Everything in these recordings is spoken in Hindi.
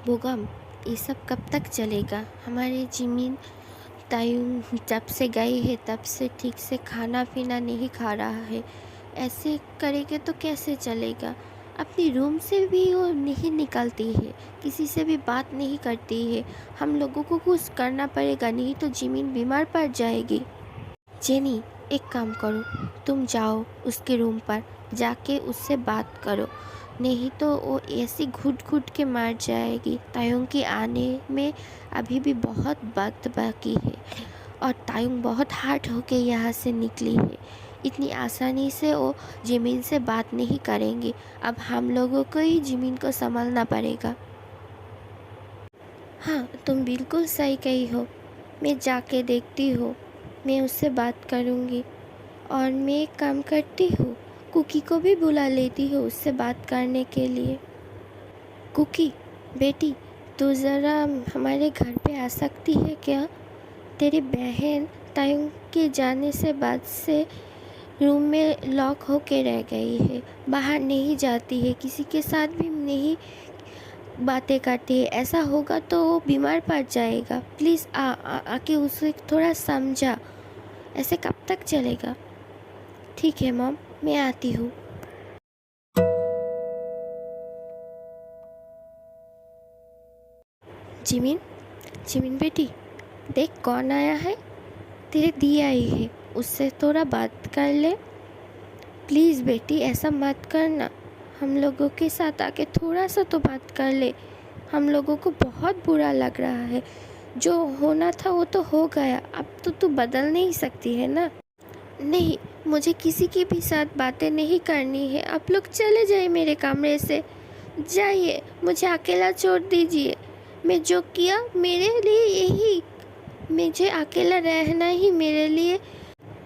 बोगम, ये सब कब तक चलेगा? हमारे जिमिन तायुन जब से गई है तब से ठीक से खाना पीना नहीं खा रहा है। ऐसे करेंगे तो कैसे चलेगा? अपनी रूम से भी वो नहीं निकलती है, किसी से भी बात नहीं करती है। हम लोगों को कुछ करना पड़ेगा, नहीं तो जिमिन बीमार पड़ जाएगी। जेनी, एक काम करो, तुम जाओ उसके रूम पर, जाके उससे बात करो, नहीं तो वो ऐसी घुट घुट के मार जाएगी। तायुंग के आने में अभी भी बहुत वक्त बाकी है और तायुंग बहुत हार्ड होके यहाँ से निकली है। इतनी आसानी से वो जिमिन से बात नहीं करेंगी। अब हम लोगों को ही जिमिन को संभालना पड़ेगा। हाँ, तुम बिल्कुल सही कही हो। मैं जाके देखती हूँ, मैं उससे बात करूँगी। और मैं एक काम करती हूँ, कुकी को भी बुला लेती हूँ उससे बात करने के लिए। कुकी बेटी, तू ज़रा हमारे घर पे आ सकती है क्या? तेरी बहन तायुंग के जाने से बाद से रूम में लॉक होके रह गई है, बाहर नहीं जाती है, किसी के साथ भी नहीं बातें करती है। ऐसा होगा तो वो बीमार पड़ जाएगा। प्लीज़ आके उसे थोड़ा समझा। ऐसे कब तक चलेगा? ठीक है मॉम, मैं आती हूँ। जिमिन, जिमिन बेटी, देख कौन आया है। तेरी दी आई है, उससे थोड़ा बात कर ले। प्लीज़ बेटी, ऐसा मत करना। हम लोगों के साथ आके थोड़ा सा तो बात कर ले। हम लोगों को बहुत बुरा लग रहा है। जो होना था वो तो हो गया, अब तो तू बदल नहीं सकती है ना। नहीं, मुझे किसी के भी साथ बातें नहीं करनी है। आप लोग चले जाइए मेरे कमरे से, जाइए, मुझे अकेला छोड़ दीजिए। मैं जो किया मेरे लिए यही, मुझे अकेला रहना ही मेरे लिए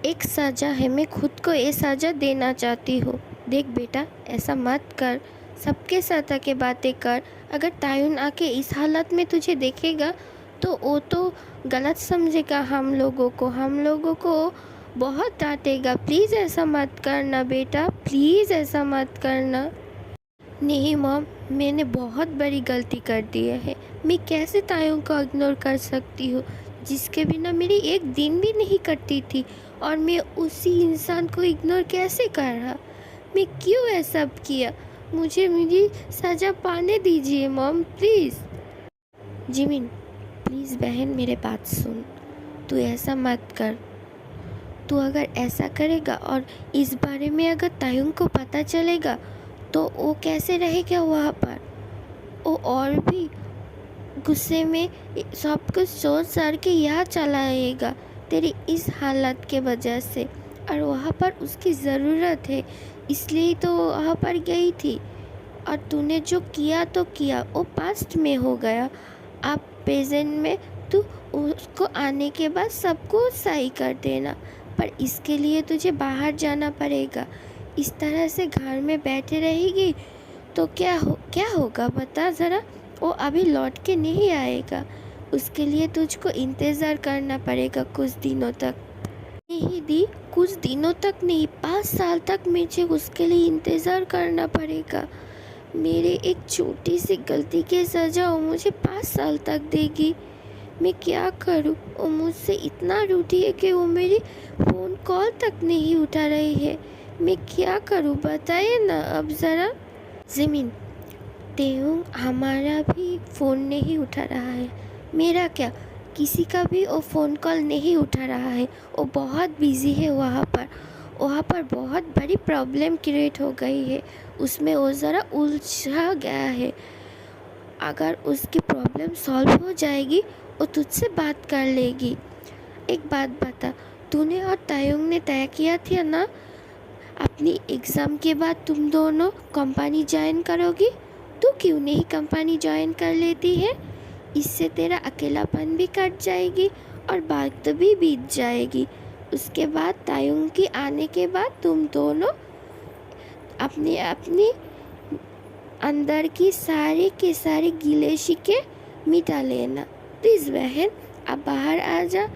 एक सज़ा है। मैं खुद को ये सज़ा देना चाहती हूँ। देख बेटा, ऐसा मत कर, सबके साथ आके बातें कर। अगर तायुन आके इस हालत में तुझे देखेगा तो वो तो गलत समझेगा हम लोगों को बहुत डांटेगा। प्लीज़ ऐसा मत करना बेटा, प्लीज़ ऐसा मत करना। नहीं मॉम, मैंने बहुत बड़ी गलती कर दी है। मैं कैसे तायुन को इग्नोर कर सकती हूँ, जिसके बिना मेरी एक दिन भी नहीं कटती थी, और मैं उसी इंसान को इग्नोर कैसे कर रहा? मैं क्यों ऐसा किया? मुझे मेरी सज़ा पाने दीजिए मॉम, प्लीज़। जिमिन, प्लीज़ बहन, मेरे बात सुन। तू ऐसा मत कर। तू अगर ऐसा करेगा और इस बारे में अगर तायुन को पता चलेगा तो वो कैसे रहेगा वहाँ पर? वो और भी गुस्से में सब कुछ सोच सार के यहाँ चला आएगा तेरी इस हालत के वजह से। और वहाँ पर उसकी ज़रूरत है, इसलिए तो वहाँ पर गई थी। और तूने जो किया तो किया, वो पास्ट में हो गया। अब प्रेजेंट में तू उसको आने के बाद सबको सही कर देना, पर इसके लिए तुझे बाहर जाना पड़ेगा। इस तरह से घर में बैठे रहेगी तो क्या होगा बता ज़रा। वो अभी लौट के नहीं आएगा, उसके लिए तुझको इंतज़ार करना पड़ेगा कुछ दिनों तक। नहीं दी, कुछ दिनों तक नहीं, 5 साल तक मुझे उसके लिए इंतज़ार करना पड़ेगा। मेरे एक छोटी सी गलती की सज़ा वो मुझे 5 साल तक देगी। मैं क्या करूं? वो मुझसे इतना रूठी है कि वो मेरी फ़ोन कॉल तक नहीं उठा रही है। मैं क्या करूं बताइए ना अब ज़रा। ज़मीन, तायुंग हमारा भी फ़ोन नहीं उठा रहा है। मेरा क्या, किसी का भी वो फ़ोन कॉल नहीं उठा रहा है। वो बहुत बिज़ी है वहाँ पर बहुत बड़ी प्रॉब्लम क्रिएट हो गई है, उसमें वो ज़रा उलझा गया है। अगर उसकी प्रॉब्लम सॉल्व हो जाएगी वो तुझसे बात कर लेगी। एक बात बता, तूने और तायुंग ने तय किया था ना, अपनी एग्ज़ाम के बाद तुम दोनों कंपनी ज्वाइन करोगी। तू क्यों नहीं कंपनी ज्वाइन कर लेती है? इससे तेरा अकेलापन भी कट जाएगी और वक्त भी बीत जाएगी। उसके बाद तायुंग के आने के बाद तुम दोनों अपनी अपनी अंदर की सारे के सारे गिले शिके मिटा लेना। प्लीज़ बहन, अब बाहर आ जा।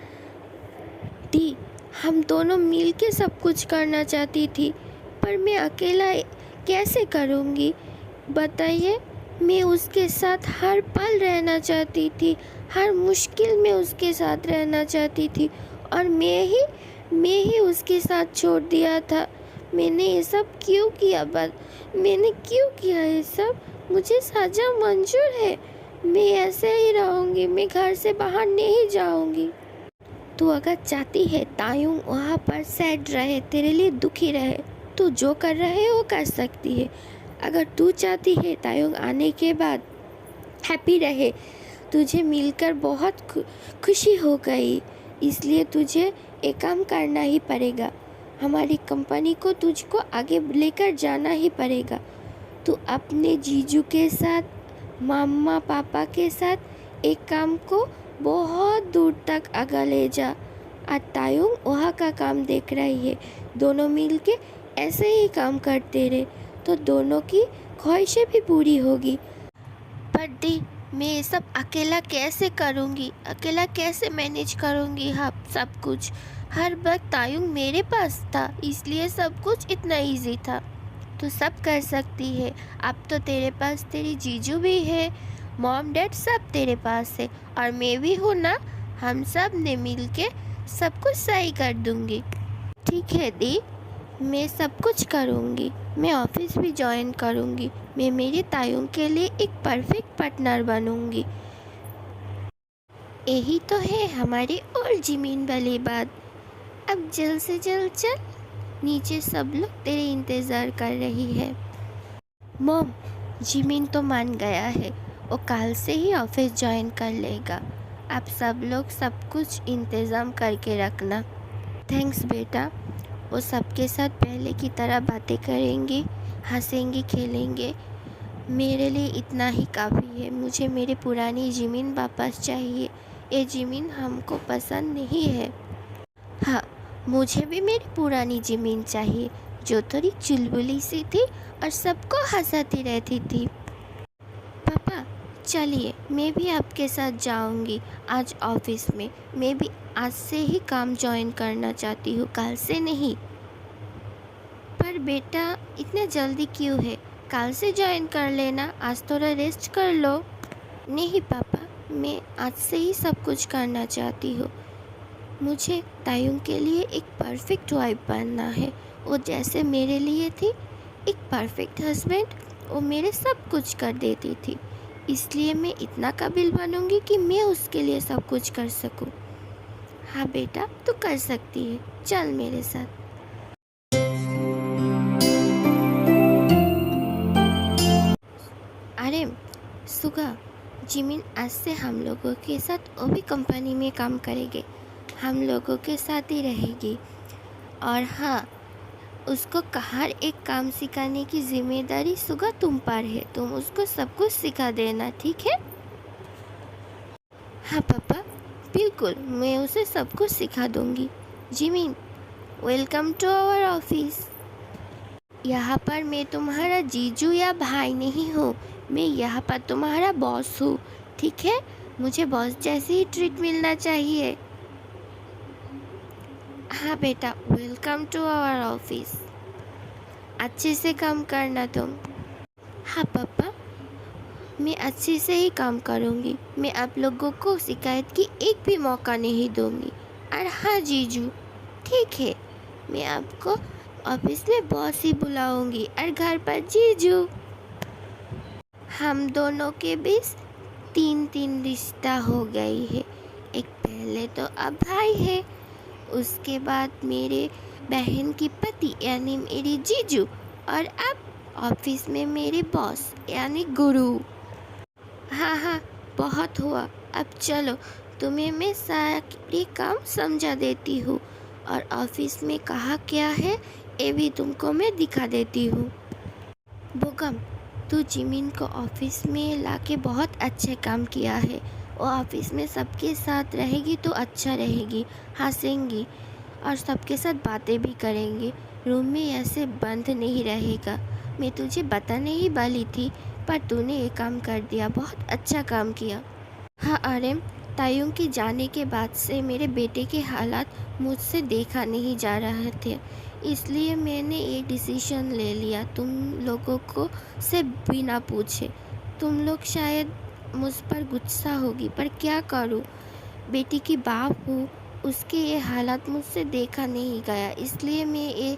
दी, हम दोनों मिल के सब कुछ करना चाहती थी, पर मैं अकेला कैसे करूँगी बताइए। मैं उसके साथ हर पल रहना चाहती थी, हर मुश्किल में उसके साथ रहना चाहती थी, और मैं ही उसके साथ छोड़ दिया था। मैंने ये सब क्यों किया? मैंने क्यों किया ये सब? मुझे सजा मंजूर है। मैं ऐसे ही रहूँगी, मैं घर से बाहर नहीं जाऊँगी। तू अगर चाहती है तायुंग वहाँ पर सैड रहे, तेरे लिए दुखी रहे, तू जो कर रहे है वो कर सकती है। अगर तू चाहती है तायुंग आने के बाद हैप्पी रहे, तुझे मिलकर बहुत खुशी हो गई, इसलिए तुझे एक काम करना ही पड़ेगा। हमारी कंपनी को तुझको आगे लेकर जाना ही पड़ेगा। तू अपने जीजू के साथ, मामा पापा के साथ एक काम को बहुत दूर तक आगे ले जा। और तायुंग वहाँ का काम देख रही है, दोनों मिलके ऐसे ही काम करते रहे तो दोनों की ख्वाहिशें भी पूरी होगी। पर दी, मैं ये सब अकेला कैसे करूँगी? अकेला कैसे मैनेज करूँगी? हाँ, सब कुछ हर वक्त तायुंग मेरे पास था, इसलिए सब कुछ इतना इजी था। तू सब कर सकती है। अब तो तेरे पास तेरी जीजू भी है, मॉम डैड सब तेरे पास है, और मैं भी हूँ ना। हम सब ने मिल के सब कुछ सही कर दूँगी। ठीक है दी, मैं सब कुछ करूँगी। मैं ऑफिस भी ज्वाइन करूँगी। मैं मेरे तायुंग के लिए एक परफेक्ट पार्टनर बनूँगी। यही तो है हमारी और जिमीन वाली बात। अब जल्द से जल्द चल, नीचे सब लोग तेरे इंतज़ार कर रही है। मॉम, जिमिन तो मान गया है, वो कल से ही ऑफिस ज्वाइन कर लेगा। आप सब लोग सब कुछ इंतज़ाम करके रखना। थैंक्स बेटा। वो सबके साथ पहले की तरह बातें करेंगे, हंसेंगे, खेलेंगे। मेरे लिए इतना ही काफ़ी है। मुझे मेरी पुरानी जिमिन वापस चाहिए। ये जिमिन हमको पसंद नहीं है। हाँ, मुझे भी मेरी पुरानी जिमिन चाहिए, जो थोड़ी चुलबुली सी थी और सबको हंसाती रहती थी। पापा चलिए, मैं भी आपके साथ जाऊंगी आज ऑफिस में। मैं भी आज से ही काम ज्वाइन करना चाहती हूँ, कल से नहीं। पर बेटा इतने जल्दी क्यों है? कल से ज्वाइन कर लेना, आज थोड़ा रेस्ट कर लो। नहीं पापा, मैं आज से ही सब कुछ करना चाहती हूँ। मुझे तायुंग के लिए एक परफेक्ट वाइफ बनना है। वो जैसे मेरे लिए थी एक परफेक्ट हस्बैंड, वो मेरे सब कुछ कर देती थी। इसलिए मैं इतना काबिल बनूंगी कि मैं उसके लिए सब कुछ कर सकूं। हाँ बेटा, तू कर सकती है, चल मेरे साथ। अरे सुगा, जिमिन आज से हम लोगों के साथ वो भी कंपनी में काम करेंगे, हम लोगों के साथ ही रहेगी। और हाँ, उसको हर एक काम सिखाने की जिम्मेदारी सुगा तुम पर है। तुम उसको सब कुछ सिखा देना, ठीक है? हाँ पापा, बिल्कुल, मैं उसे सब कुछ सिखा दूंगी। Jimin, welcome to our office. यहाँ पर मैं तुम्हारा जीजू या भाई नहीं हूँ, मैं यहाँ पर तुम्हारा बॉस हूँ, ठीक है? मुझे बॉस जैसी ही ट्रीट मिलना चाहिए। हाँ बेटा, वेलकम टू आवर ऑफिस। अच्छे से काम करना तुम। हाँ पापा, मैं अच्छे से ही काम करूँगी। मैं आप लोगों को शिकायत की एक भी मौका नहीं दूँगी। और हाँ जीजू, ठीक है, मैं आपको ऑफिस में बॉस ही बुलाऊँगी और घर पर जीजू। हम दोनों के बीच 3 रिश्ता हो गई है। एक पहले तो अब भाई है, उसके बाद मेरे बहन की पति यानी मेरी जीजू, और अब ऑफिस में मेरे बॉस यानी गुरु। हाँ, बहुत हुआ। अब चलो, तुम्हें मैं सारे काम समझा देती हूँ, और ऑफिस में कहाँ क्या है ये भी तुमको मैं दिखा देती हूँ। बोगम, तू जिमिन को ऑफिस में लाके बहुत अच्छे काम किया है। वो ऑफिस में सबके साथ रहेगी तो अच्छा रहेगी, हंसेंगी और सबके साथ बातें भी करेंगी। रूम में ऐसे बंद नहीं रहेगा। मैं तुझे बताने ही वाली थी, पर तूने ये काम कर दिया, बहुत अच्छा काम किया। हाँ आर्यन, तायुंग के जाने के बाद से मेरे बेटे के हालात मुझसे देखा नहीं जा रहे थे, इसलिए मैंने ये डिसीजन ले लिया तुम लोगों को से बिना पूछे। तुम लोग शायद मुझ पर गुस्सा होगी, पर क्या करूँ, बेटी की बाप हूँ। उसके ये हालात मुझसे देखा नहीं गया, इसलिए मैं ये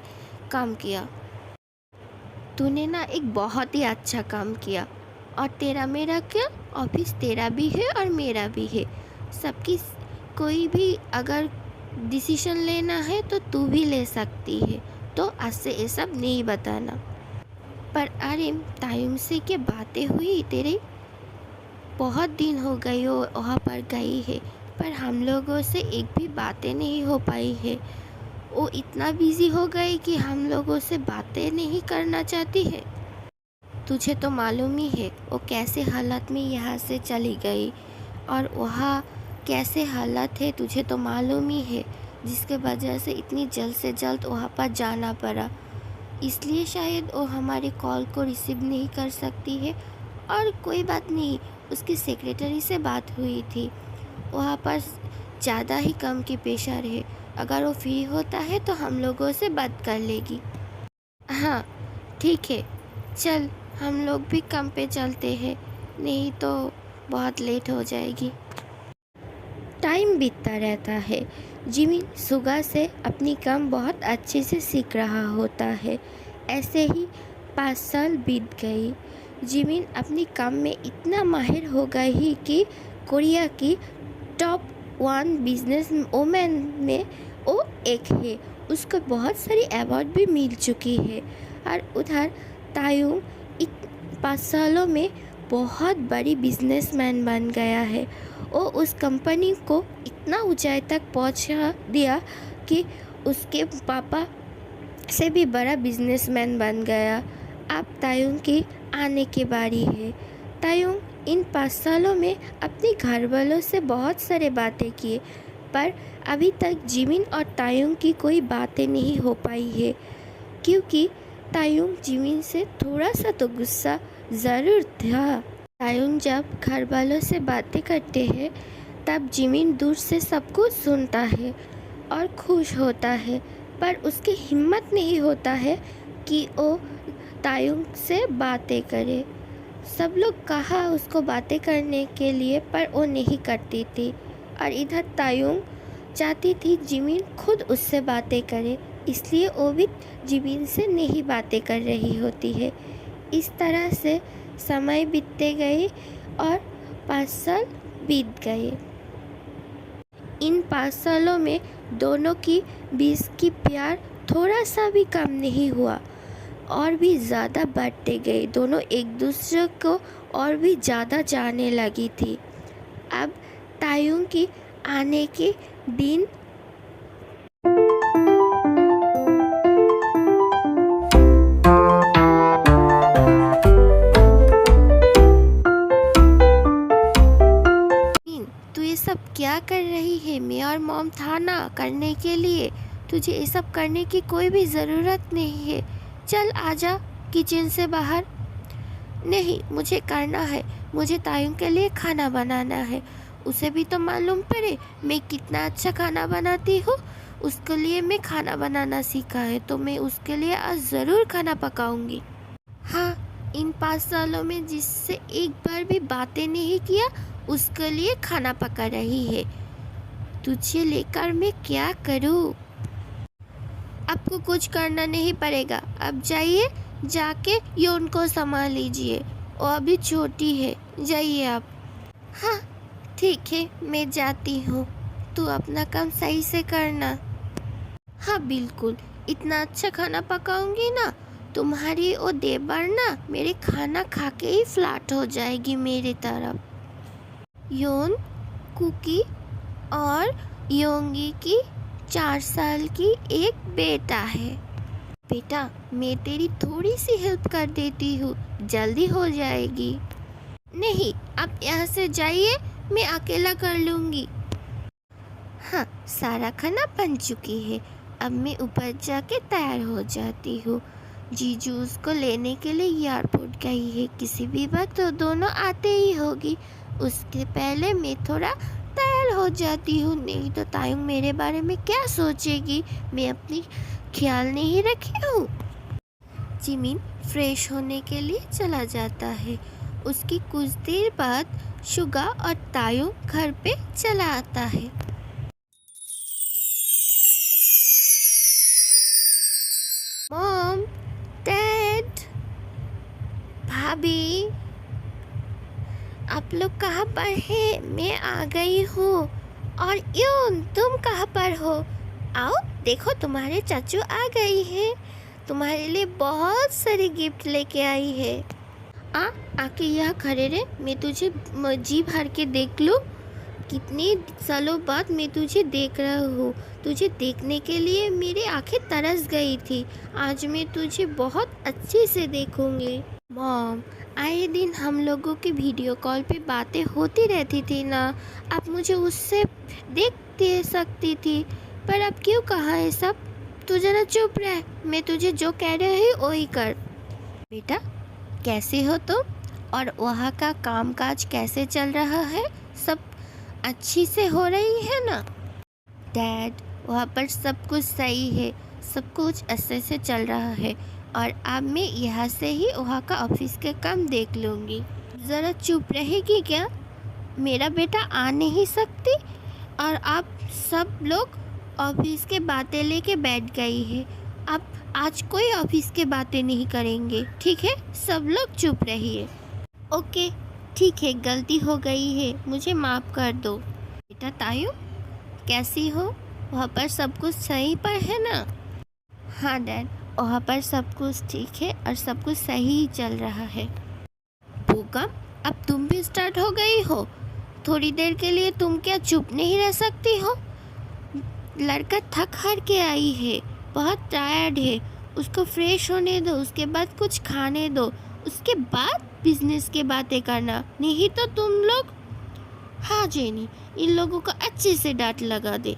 काम किया। तूने ना एक बहुत ही अच्छा काम किया। और तेरा मेरा क्या, ऑफिस तेरा भी है और मेरा भी है। सबकी कोई भी अगर डिसीजन लेना है तो तू भी ले सकती है, तो आज से ये सब नहीं बताना। पर अरे तायुम से क्या बातें हुई तेरी? बहुत दिन हो गई हो वहाँ पर गई है, पर हम लोगों से एक भी बातें नहीं हो पाई है। वो इतना बिजी हो गई कि हम लोगों से बातें नहीं करना चाहती है। तुझे तो मालूम ही है वो कैसे हालत में यहाँ से चली गई, और वहाँ कैसे हालत है तुझे तो मालूम ही है, जिसके वजह से इतनी जल्द से जल्द वहाँ पर जाना पड़ा। इसलिए शायद वो हमारे कॉल को रिसीव नहीं कर सकती है। और कोई बात नहीं, उसकी सेक्रेटरी से बात हुई थी, वहाँ पर ज़्यादा ही कम की प्रेशर है। अगर वो फ्री होता है तो हम लोगों से बात कर लेगी। हाँ ठीक है, चल हम लोग भी काम पे चलते हैं, नहीं तो बहुत लेट हो जाएगी। टाइम बीतता रहता है। जिमी सुगा से अपनी काम बहुत अच्छे से सीख रहा होता है। ऐसे ही 5 साल बीत गई। जिमिन अपनी काम में इतना माहिर हो गई कि कोरिया की टॉप 1 बिजनेस वोमेन में वो एक है। उसको बहुत सारी अवार्ड भी मिल चुकी है। और उधर तायुम 5 सालों में बहुत बड़ी बिजनेसमैन बन गया है। वो उस कंपनी को इतना ऊंचाई तक पहुंचा दिया कि उसके पापा से भी बड़ा बिजनेसमैन बन गया। अब तायुम की आने की बारी है। तायुम इन 5 सालों में अपने घर वालों से बहुत सारे बातें किए, पर अभी तक जिमिन और तायुम की कोई बातें नहीं हो पाई है, क्योंकि तायुम जिमिन से थोड़ा सा तो गुस्सा ज़रूर था। तायुम जब घर वालों से बातें करते हैं तब जिमिन दूर से सब कुछ सुनता है और खुश होता है, पर उसकी हिम्मत नहीं होता है कि वो तायुम से बातें करे। सब लोग कहा उसको बातें करने के लिए, पर वो नहीं करती थी। और इधर तायुम चाहती थी जिमिन खुद उससे बातें करे, इसलिए वो भी जिमिन से नहीं बातें कर रही होती है। इस तरह से समय बीतते गए और 5 साल बीत गए। इन 5 सालों में दोनों की बीच की प्यार थोड़ा सा भी कम नहीं हुआ, और भी ज़्यादा बढ़ते गए। दोनों एक दूसरे को और भी ज़्यादा जानने लगी थी। अब तायुम की आने के दिन तू ये सब क्या कर रही है? मैं और मॉम था ना करने के लिए, तुझे ये सब करने की कोई भी ज़रूरत नहीं है। चल आजा किचन से बाहर। नहीं, मुझे करना है, मुझे तायुम के लिए खाना बनाना है। उसे भी तो मालूम पड़े मैं कितना अच्छा खाना बनाती हूँ। उसके लिए मैं खाना बनाना सीखा है, तो मैं उसके लिए आज ज़रूर खाना पकाऊंगी। हाँ, इन 5 सालों में जिससे एक बार भी बातें नहीं किया उसके लिए खाना पका रही है। तुझे लेकर मैं क्या करूँ? आपको कुछ करना नहीं पड़ेगा, अब जाइए, जाके योन को संभाल लीजिए, वो अभी छोटी है, जाइए आप। हाँ ठीक है, मैं जाती हूँ, तू अपना काम सही से करना। हाँ बिल्कुल, इतना अच्छा खाना पकाऊंगी ना, तुम्हारी वो देवर ना मेरे खाना खा के ही फ्लैट हो जाएगी मेरी तरफ। योन, कुकी और योंगी की 4 साल की एक बेटा है। बेटा, मैं तेरी थोड़ी सी हेल्प कर देती हूँ, जल्दी हो जाएगी। नहीं, आप यहाँ से जाइए, मैं अकेला कर लूँगी। हाँ, सारा खाना बन चुकी है, अब मैं ऊपर जाके तैयार हो जाती हूँ। जीजू उसको लेने के लिए एयरपोर्ट गई है, किसी भी वक्त तो दोनों आते ही होगी। उसके पहले मैं थोड़ा तैयार हो जाती हूँ, नहीं तो तायुम मेरे बारे में क्या सोचेगी, मैं अपनी ख्याल नहीं रखी हूँ। जिमिन फ्रेश होने के लिए चला जाता है। उसकी कुछ देर बाद शुगा और तायू घर पे चला आता है। मॉम, डैड, भाभी, आप लोग कहाँ पर हैं? मैं आ गई हूँ। और यून, तुम कहाँ पर हो? आओ देखो, तुम्हारे चाचू आ गई है, तुम्हारे लिए बहुत सारे गिफ्ट लेके आई है। आके यहाँ खड़े रहे, मैं तुझे जी भर के देख लूँ। कितने सालों बाद मैं तुझे देख रहा हूँ। तुझे देखने के लिए मेरी आंखें तरस गई थी। आज मैं तुझे बहुत अच्छे से देखूंगी। मॉम, आए दिन हम लोगों की वीडियो कॉल पे बातें होती रहती थी ना, अब मुझे उससे देख दे सकती थी, पर अब क्यों कहा है सब? तू जरा चुप रह, मैं तुझे जो कह रही हूँ वही कर। बेटा, कैसे हो तुम? और वहाँ का कामकाज कैसे चल रहा है? सब अच्छी से हो रही है ना? डैड, वहाँ पर सब कुछ सही है, सब कुछ अच्छे से चल रहा है, और अब मैं यहाँ से ही वहाँ का ऑफिस के काम देख लूँगी। ज़रा चुप रहेगी क्या? मेरा बेटा आ नहीं सकती और आप सब लोग ऑफिस के बातें लेके बैठ गई है। अब आज कोई ऑफिस के बातें नहीं करेंगे, ठीक है? सब लोग चुप रहिए। ओके, ठीक है, गलती हो गई है, मुझे माफ़ कर दो। बेटा तायू, कैसी हो? वहाँ पर सब कुछ सही पर है ना? हाँ डैड, वहाँ पर सब कुछ ठीक है और सब कुछ सही ही चल रहा है। पूकम, अब तुम भी स्टार्ट हो गई हो। थोड़ी देर के लिए तुम क्या चुप नहीं रह सकती हो? लड़का थक हार के आई है, बहुत टायर्ड है, उसको फ्रेश होने दो, उसके बाद कुछ खाने दो, उसके बाद बिजनेस की बातें करना, नहीं तो तुम लोग। हाँ जेनी, इन लोगों को अच्छे से डांट लगा दे।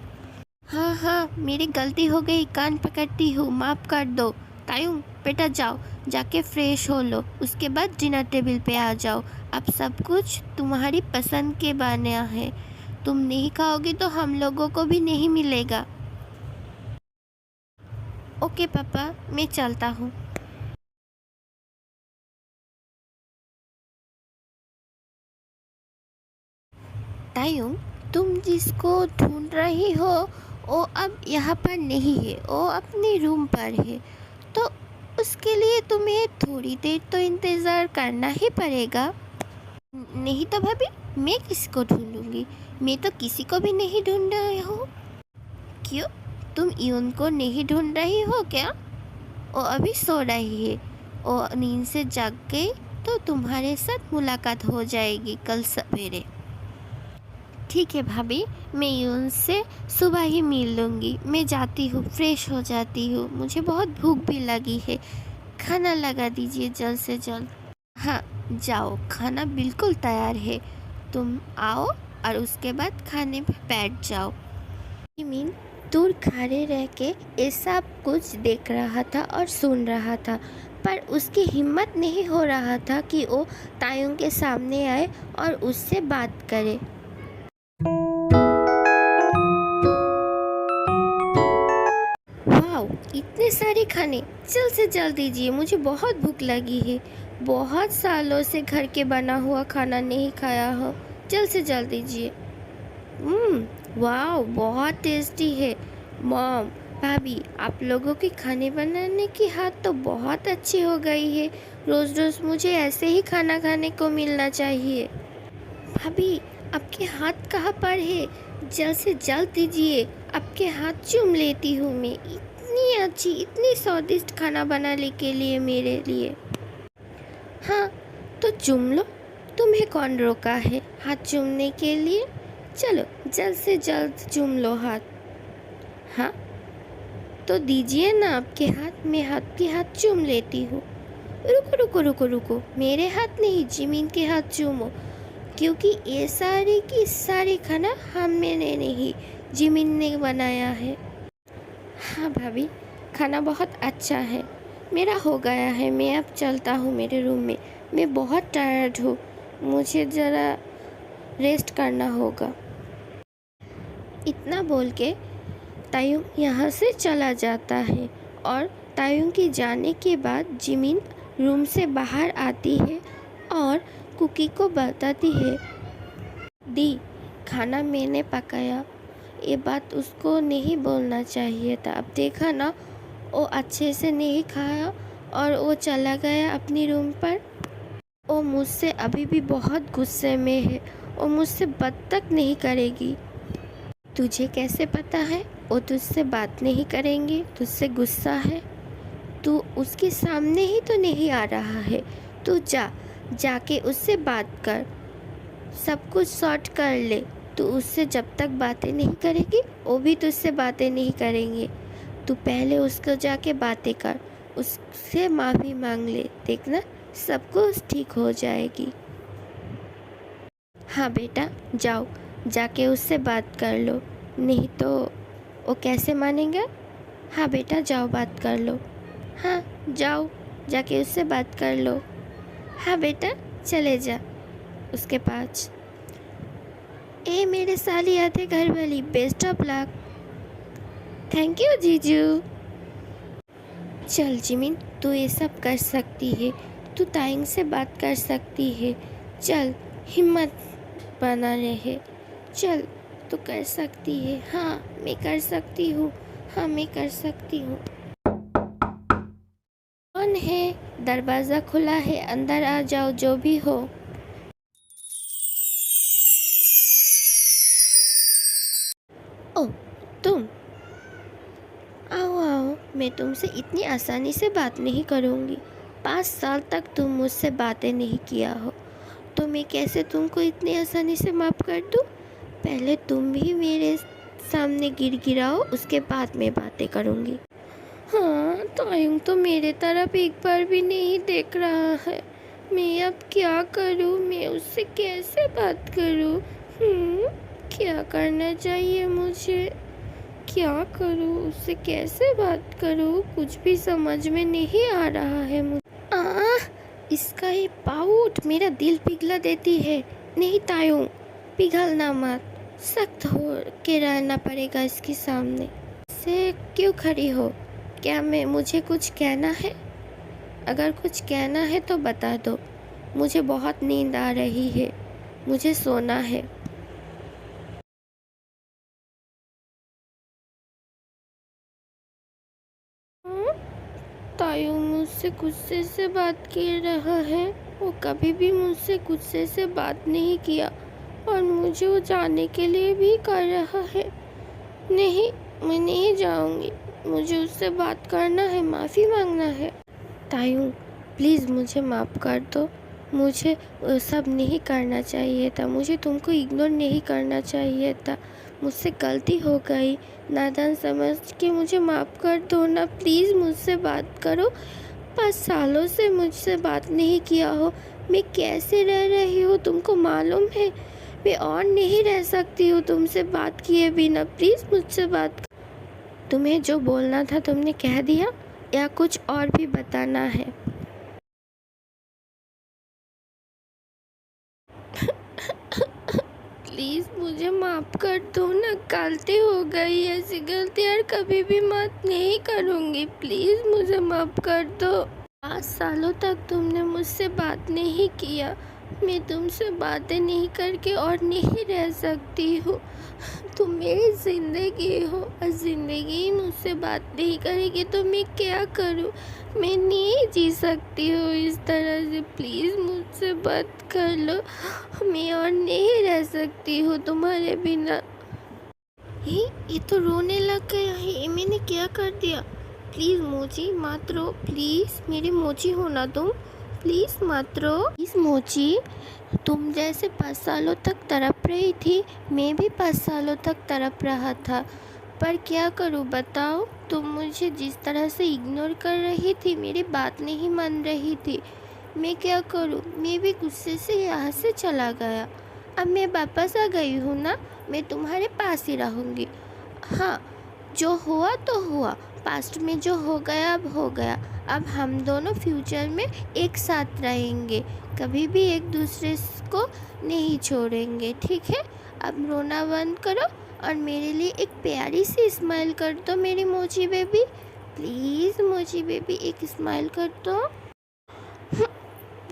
हाँ हाँ, मेरी गलती हो गई, कान पकड़ती हूँ, माफ़ कर दो। तायू बेटा जाओ, जाके फ्रेश हो लो, उसके बाद डिनर टेबल पे आ जाओ। अब सब कुछ तुम्हारी पसंद के बना है, तुम नहीं खाओगी तो हम लोगों को भी नहीं मिलेगा। ओके पापा, मैं चलता हूँ। तायू, तुम जिसको ढूंढ रही हो वो अब यहाँ पर नहीं है, वो अपने रूम पर है, तो उसके लिए तुम्हें थोड़ी देर तो इंतज़ार करना ही पड़ेगा। नहीं तो भाभी, मैं किसको ढूंढूंगी? मैं तो किसी को भी नहीं ढूंढ रही हूँ। क्यों, तुम यून को नहीं ढूंढ रही हो क्या? वो अभी सो रही है, वो नींद से जाग गई तो तुम्हारे साथ मुलाकात हो जाएगी कल सवेरे। ठीक है भाभी, मैं यून से सुबह ही मिल लूँगी। मैं जाती हूँ, फ्रेश हो जाती हूँ, मुझे बहुत भूख भी लगी है, खाना लगा दीजिए जल्द से जल्द। हाँ जाओ, खाना बिल्कुल तैयार है, तुम आओ और उसके बाद खाने पे बैठ जाओ। जिमिन दूर खड़े रह के ये सब कुछ देख रहा था और सुन रहा था, पर उसकी हिम्मत नहीं हो रहा था कि वो तायुंग के सामने आए और उससे बात करे। वाओ, इतने सारे खाने, जल्द से जल्द दीजिए, मुझे बहुत भूख लगी है, बहुत सालों से घर के बना हुआ खाना नहीं खाया हो, जल्द से जल्द दीजिए। वाओ, बहुत टेस्टी है। मॉम, भाभी, आप लोगों की खाने बनाने की हाथ तो बहुत अच्छी हो गई है, रोज़ रोज़ मुझे ऐसे ही खाना खाने को मिलना चाहिए। भाभी, आपके हाथ कहाँ पर है? जल्द से जल्द दीजिए, आपके हाथ चूम लेती हूँ मैं, इतनी अच्छी, इतनी स्वादिष्ट खाना बनाने के लिए मेरे लिए। हाँ तो चूम लो, तुम्हें कौन रोका है हाथ चूमने के लिए? चलो जल्द से जल्द चूम लो हाथ। हाँ तो दीजिए ना आपके हाथ, मैं आपके हाथ चूम लेती हूँ। रुको रुको रुको रुको, मेरे हाथ नहीं, जिमिन के हाथ चूमो, क्योंकि ये सारे की सारी खाना मैंने नहीं, जिमिन ने बनाया है। हाँ भाभी, खाना बहुत अच्छा है, मेरा हो गया है, मैं अब चलता हूँ मेरे रूम में, मैं बहुत टायर्ड हूँ, मुझे ज़रा रेस्ट करना होगा। इतना बोल के तायुंग यहाँ से चला जाता है और तायुंग के जाने के बाद जिमिन रूम से बाहर आती है और कुकी को बताती है, दी खाना मैंने पकाया। ये बात उसको नहीं बोलना चाहिए था। अब देखा ना, वो अच्छे से नहीं खाया और वो चला गया अपनी रूम पर। वो मुझसे अभी भी बहुत गुस्से में है। वो मुझसे बात तक नहीं करेगी। तुझे कैसे पता है वो तुझसे बात नहीं करेंगे? तुझसे गुस्सा है? तू उसके सामने ही तो नहीं आ रहा है। तू जाके उससे बात कर, सब कुछ सॉर्ट कर ले। तू उससे जब तक बातें नहीं करेगी, वो भी तुझसे बातें नहीं करेंगे। तू पहले उसको जाके बातें कर, उससे माफ़ी मांग ले। देखना सब कुछ ठीक हो जाएगी। हाँ बेटा, जाओ जाके उससे बात कर लो, नहीं तो वो कैसे मानेगा। हाँ बेटा, जाओ बात कर लो। हाँ जाओ जाके उससे बात कर लो। हाँ बेटा, चले जा उसके पास। ए मेरे साली आधे घर वाली, best of luck. Thank you जीजू। चल जिमिन, तू ये सब कर सकती है। तू ताइंग से बात कर सकती है। चल, हिम्मत बना रहे। चल, तू कर सकती है। हाँ मैं कर सकती हूँ। हाँ मैं कर सकती हूँ। कौन है? दरवाज़ा खुला है, अंदर आ जाओ जो भी हो। ओ तुम आओ आओ, मैं तुमसे इतनी आसानी से बात नहीं करूँगी। 5 साल तक तुम मुझसे बातें नहीं किया हो, तो मैं कैसे तुमको इतनी आसानी से माफ़ कर दूँ? पहले तुम भी मेरे सामने गिड़गिड़ाओ, उसके बाद मैं बातें करूँगी। हाँ तायुंग तो मेरे तरफ एक बार भी नहीं देख रहा है। मैं अब क्या करूँ? मैं उससे कैसे बात करूँ? क्या करना चाहिए मुझे? क्या करूँ? उससे कैसे बात करूँ? कुछ भी समझ में नहीं आ रहा है मुझे। इसका ये पाउट मेरा दिल पिघला देती है। नहीं तायुंग, पिघलना मत, सख्त हो के रहना पड़ेगा इसके सामने। से क्यों खड़ी हो? क्या मुझे कुछ कहना है? अगर कुछ कहना है तो बता दो। मुझे बहुत नींद आ रही है, मुझे सोना है। तायू मुझसे गुस्से से बात कर रहा है। वो कभी भी मुझसे गुस्से से बात नहीं किया और मुझे वो जाने के लिए भी कर रहा है। नहीं, मैं नहीं जाऊंगी। मुझे उससे बात करना है, माफ़ी मांगना है। तायू प्लीज़ मुझे माफ़ कर दो। मुझे सब नहीं करना चाहिए था। मुझे तुमको इग्नोर नहीं करना चाहिए था। मुझसे गलती हो गई, नादान समझ के मुझे माफ़ कर दो ना। प्लीज़ मुझसे बात करो। 5 सालों से मुझसे बात नहीं किया हो। मैं कैसे रह रही हूँ तुमको मालूम है? मैं और नहीं रह सकती हूँ तुमसे बात किए बिना। प्लीज़ मुझसे बात। तुम्हें जो बोलना था तुमने कह दिया या कुछ और भी बताना है? प्लीज़ मुझे माफ़ कर दो ना। गलती हो गई, ऐसी गलती और कभी भी मत नहीं करूँगी। प्लीज़ मुझे माफ़ कर दो। 5 सालों तक तुमने मुझसे बात नहीं किया। मैं तुमसे बातें नहीं करके और नहीं रह सकती हूँ। तुम मेरी ज़िंदगी हो और ज़िंदगी मुझसे बात नहीं करेगी तो मैं क्या करूँ? मैं नहीं जी सकती हूँ इस तरह से। प्लीज़ मुझसे बात कर लो। मैं और नहीं रह सकती हूँ तुम्हारे बिना। ये तो रोने लग गया है। ये मैंने क्या कर दिया? प्लीज़ मोची मत रो। प्लीज़ मेरी मोची हो ना तुम। प्लीज़ मत रो। प्लीज़ मोची, तुम जैसे 5 सालों तक तड़प रही थी, मैं भी 5 सालों तक तड़प रहा था। पर क्या करूँ बताओ? तुम मुझे जिस तरह से इग्नोर कर रही थी, मेरी बात नहीं मान रही थी। मैं क्या करूँ? मैं भी गुस्से से यहाँ से चला गया। अब मैं वापस आ गई हूँ ना, मैं तुम्हारे पास ही रहूँगी। हाँ, जो हुआ तो हुआ। पास्ट में जो हो गया अब हो गया। अब हम दोनों फ्यूचर में एक साथ रहेंगे, कभी भी एक दूसरे को नहीं छोड़ेंगे, ठीक है? अब रोना बंद करो और मेरे लिए एक प्यारी सी स्माइल कर दो मेरी मोची बेबी। प्लीज़ मोची बेबी एक स्माइल कर दो।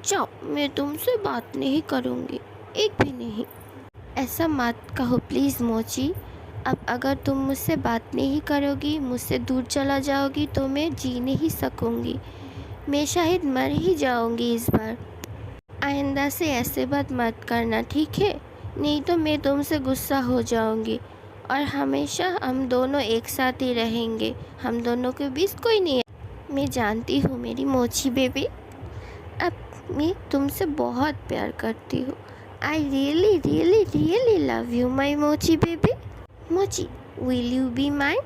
जाओ, मैं तुमसे बात नहीं करूँगी, एक भी नहीं। ऐसा मत कहो प्लीज़ मोची। अब अगर तुम मुझसे बात नहीं करोगी, मुझसे दूर चला जाओगी तो मैं जी नहीं सकूँगी। मैं शायद मर ही जाऊँगी इस बार। आइंदा से ऐसे बात मत करना, ठीक है? नहीं तो मैं तुमसे गुस्सा हो जाऊँगी और हमेशा हम दोनों एक साथ ही रहेंगे। हम दोनों के बीच कोई नहीं है। मैं जानती हूँ मेरी मोची बेबी, अब मैं तुमसे बहुत प्यार करती हूँ। I really really really love you माई मोची बेबी। मोची, will you be mine?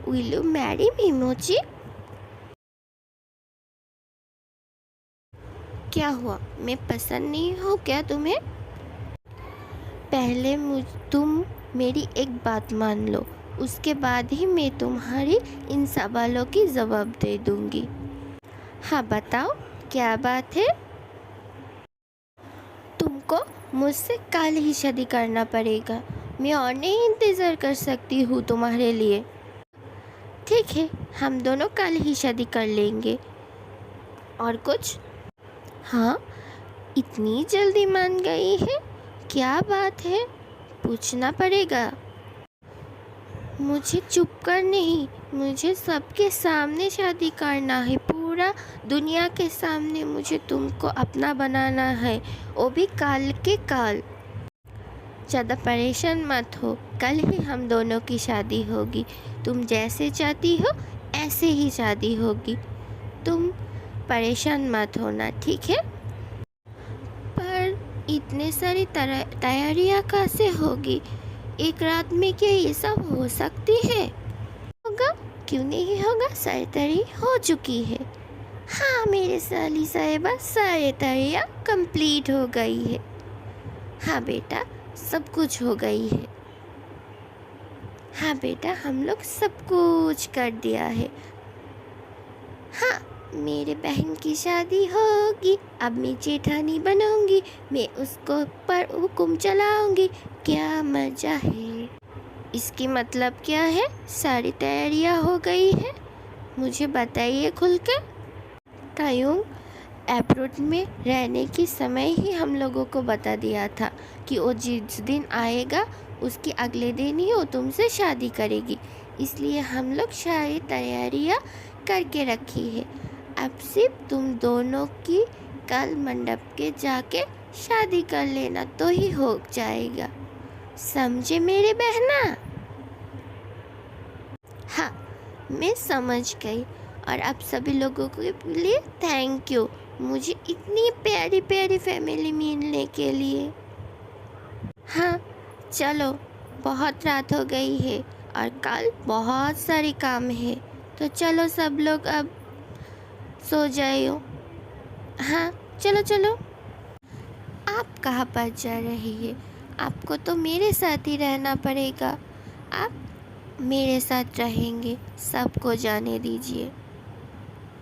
Will you marry me मोची? क्या हुआ, मैं पसंद नहीं हूँ क्या तुम्हें? पहले तुम मेरी एक बात मान लो, उसके बाद ही मैं तुम्हारी इन सवालों की जवाब दे दूँगी। हाँ बताओ, क्या बात है? तुमको मुझसे कल ही शादी करना पड़ेगा। मैं और नहीं इंतज़ार कर सकती हूँ तुम्हारे लिए। ठीक है, हम दोनों कल ही शादी कर लेंगे। और कुछ? हाँ, इतनी जल्दी मान गई है, क्या बात है? पूछना पड़ेगा। मुझे चुप कर नहीं, मुझे सबके सामने शादी करना है, पूरा दुनिया के सामने मुझे तुमको अपना बनाना है, वो भी कल के कल। ज़्यादा परेशान मत हो, कल ही हम दोनों की शादी होगी। तुम जैसे चाहती हो ऐसे ही शादी होगी। तुम परेशान मत होना, ठीक है? पर इतने सारी तैयारियां कैसे होगी? एक रात में क्या ये सब हो सकती है? होगा, क्यों नहीं होगा, सारी तैयारी हो चुकी है। हाँ मेरे साली साहिबा, सारी तैयारियां कंप्लीट हो गई है। हाँ बेटा, सब कुछ हो गई है। हाँ बेटा, हम लोग सब कुछ कर दिया है। हाँ, मेरे बहन की शादी होगी, अब मैं जेठानी बनूंगी, मैं उसको पर हुक्म चलाऊंगी, क्या मजा है। इसकी मतलब क्या है? सारी तैयारियां हो गई है, मुझे बताइए खुलकर। तायुंग, एब्रोड में रहने की समय ही हम लोगों को बता दिया था कि वो जिस दिन आएगा उसके अगले दिन ही वो तुमसे शादी करेगी, इसलिए हम लोग सारी तैयारियां करके रखी है। अब सिर्फ तुम दोनों की कल मंडप के जाके शादी कर लेना तो ही हो जाएगा, समझे मेरे बहना? हाँ, मैं समझ गई। और आप सभी लोगों के लिए थैंक यू, मुझे इतनी प्यारी प्यारी फैमिली मिलने के लिए। हाँ चलो, बहुत रात हो गई है और कल बहुत सारे काम है, तो चलो सब लोग अब सो जाओ। हाँ चलो चलो। आप कहाँ पर जा रही है? आपको तो मेरे साथ ही रहना पड़ेगा। आप मेरे साथ रहेंगे, सबको जाने दीजिए।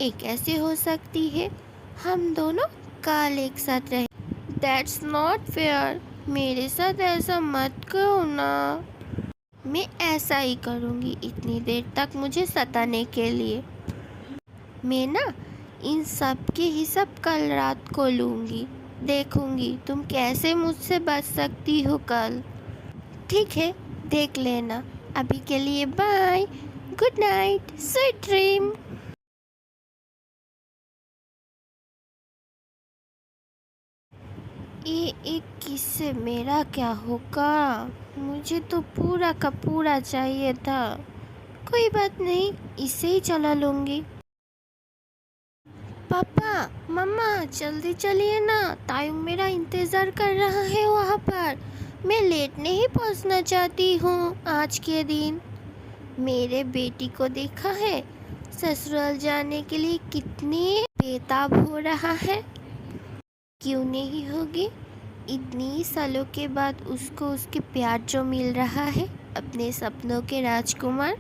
ये कैसे हो सकती है? हम दोनों कल एक साथ रहे। दैट्स नॉट फेयर, मेरे साथ ऐसा मत करो ना। मैं ऐसा ही करूँगी इतनी देर तक मुझे सताने के लिए। मैं ना इन सब के हिसाब कल रात को लूँगी, देखूँगी तुम कैसे मुझसे बच सकती हो कल। ठीक है, देख लेना। अभी के लिए bye, good night, sweet dream. ये एक किस्से मेरा क्या होगा? मुझे तो पूरा का पूरा चाहिए था। कोई बात नहीं, इसे ही चला लूँगी। पापा, मम्मा, जल्दी चलिए ना, तायुंग मेरा इंतज़ार कर रहा है वहाँ पर। मैं लेट नहीं पहुँचना चाहती हूँ आज के दिन। मेरे बेटी को देखा है, ससुराल जाने के लिए कितनी बेताब हो रहा है। क्यों नहीं होगी? इतनी सालों के बाद उसको उसके प्यार जो मिल रहा है, अपने सपनों के राजकुमार।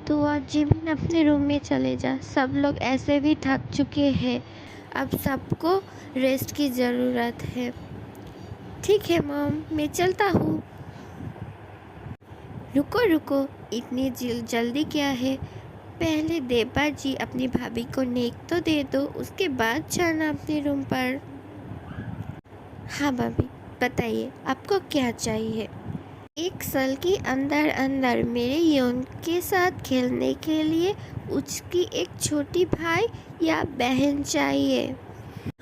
तो आज जिमिन अपने रूम में चले जा। सब लोग ऐसे भी थक चुके हैं, अब सबको रेस्ट की ज़रूरत है। ठीक है मॉम, मैं चलता हूँ। रुको रुको, इतनी जल्दी क्या है? पहले देबा जी अपनी भाभी को नेक तो दे दो, उसके बाद जाना अपने रूम पर। हाँ भाभी, बताइए आपको क्या चाहिए? 1 साल के अंदर अंदर मेरे यौन के साथ खेलने के लिए उसकी एक छोटी भाई या बहन चाहिए।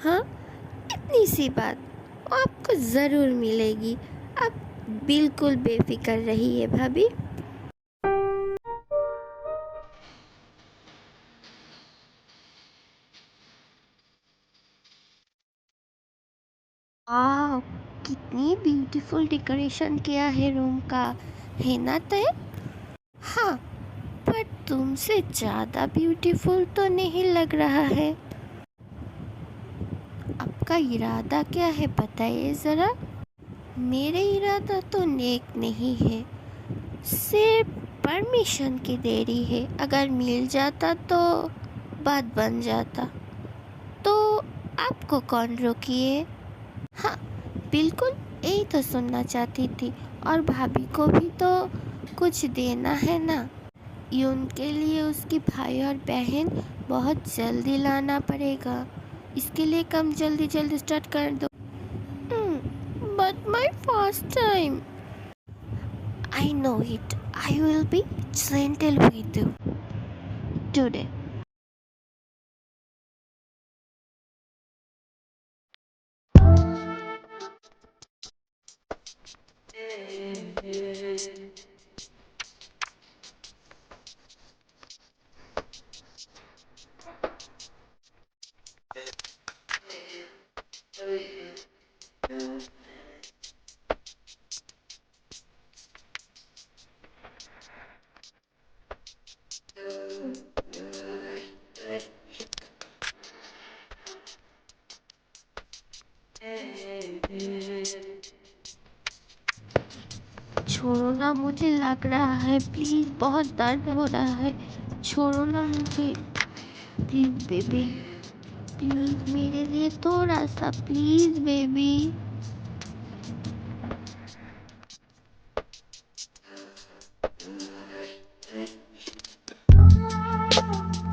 हाँ, इतनी सी बात आपको ज़रूर मिलेगी। आप बिल्कुल बेफिक्र रहिए भाभी। वाह, कितनी ब्यूटीफुल डेकोरेशन किया है रूम का, है ना तय? हाँ, पर तुमसे ज़्यादा ब्यूटीफुल तो नहीं लग रहा है। आपका इरादा क्या है बताइए ज़रा? मेरे इरादा तो नेक नहीं है, सिर्फ परमिशन की देरी है। अगर मिल जाता तो बात बन जाता। तो आपको कौन रोकिए? हाँ, बिल्कुल यही तो सुनना चाहती थी। और भाभी को भी तो कुछ देना है ना। यून के लिए उसकी भाई और बहन बहुत जल्दी लाना पड़ेगा। इसके लिए कम जल्दी जल्दी स्टार्ट कर दो। But my first time. I know it. I will be gentle with you today. छोड़ो ना, मुझे लग रहा है। प्लीज़, बहुत दर्द हो रहा है। छोड़ो ना मुझे। प्लीज़ बेबी, प्लीज़ मेरे लिए थोड़ा सा, प्लीज़ बेबी।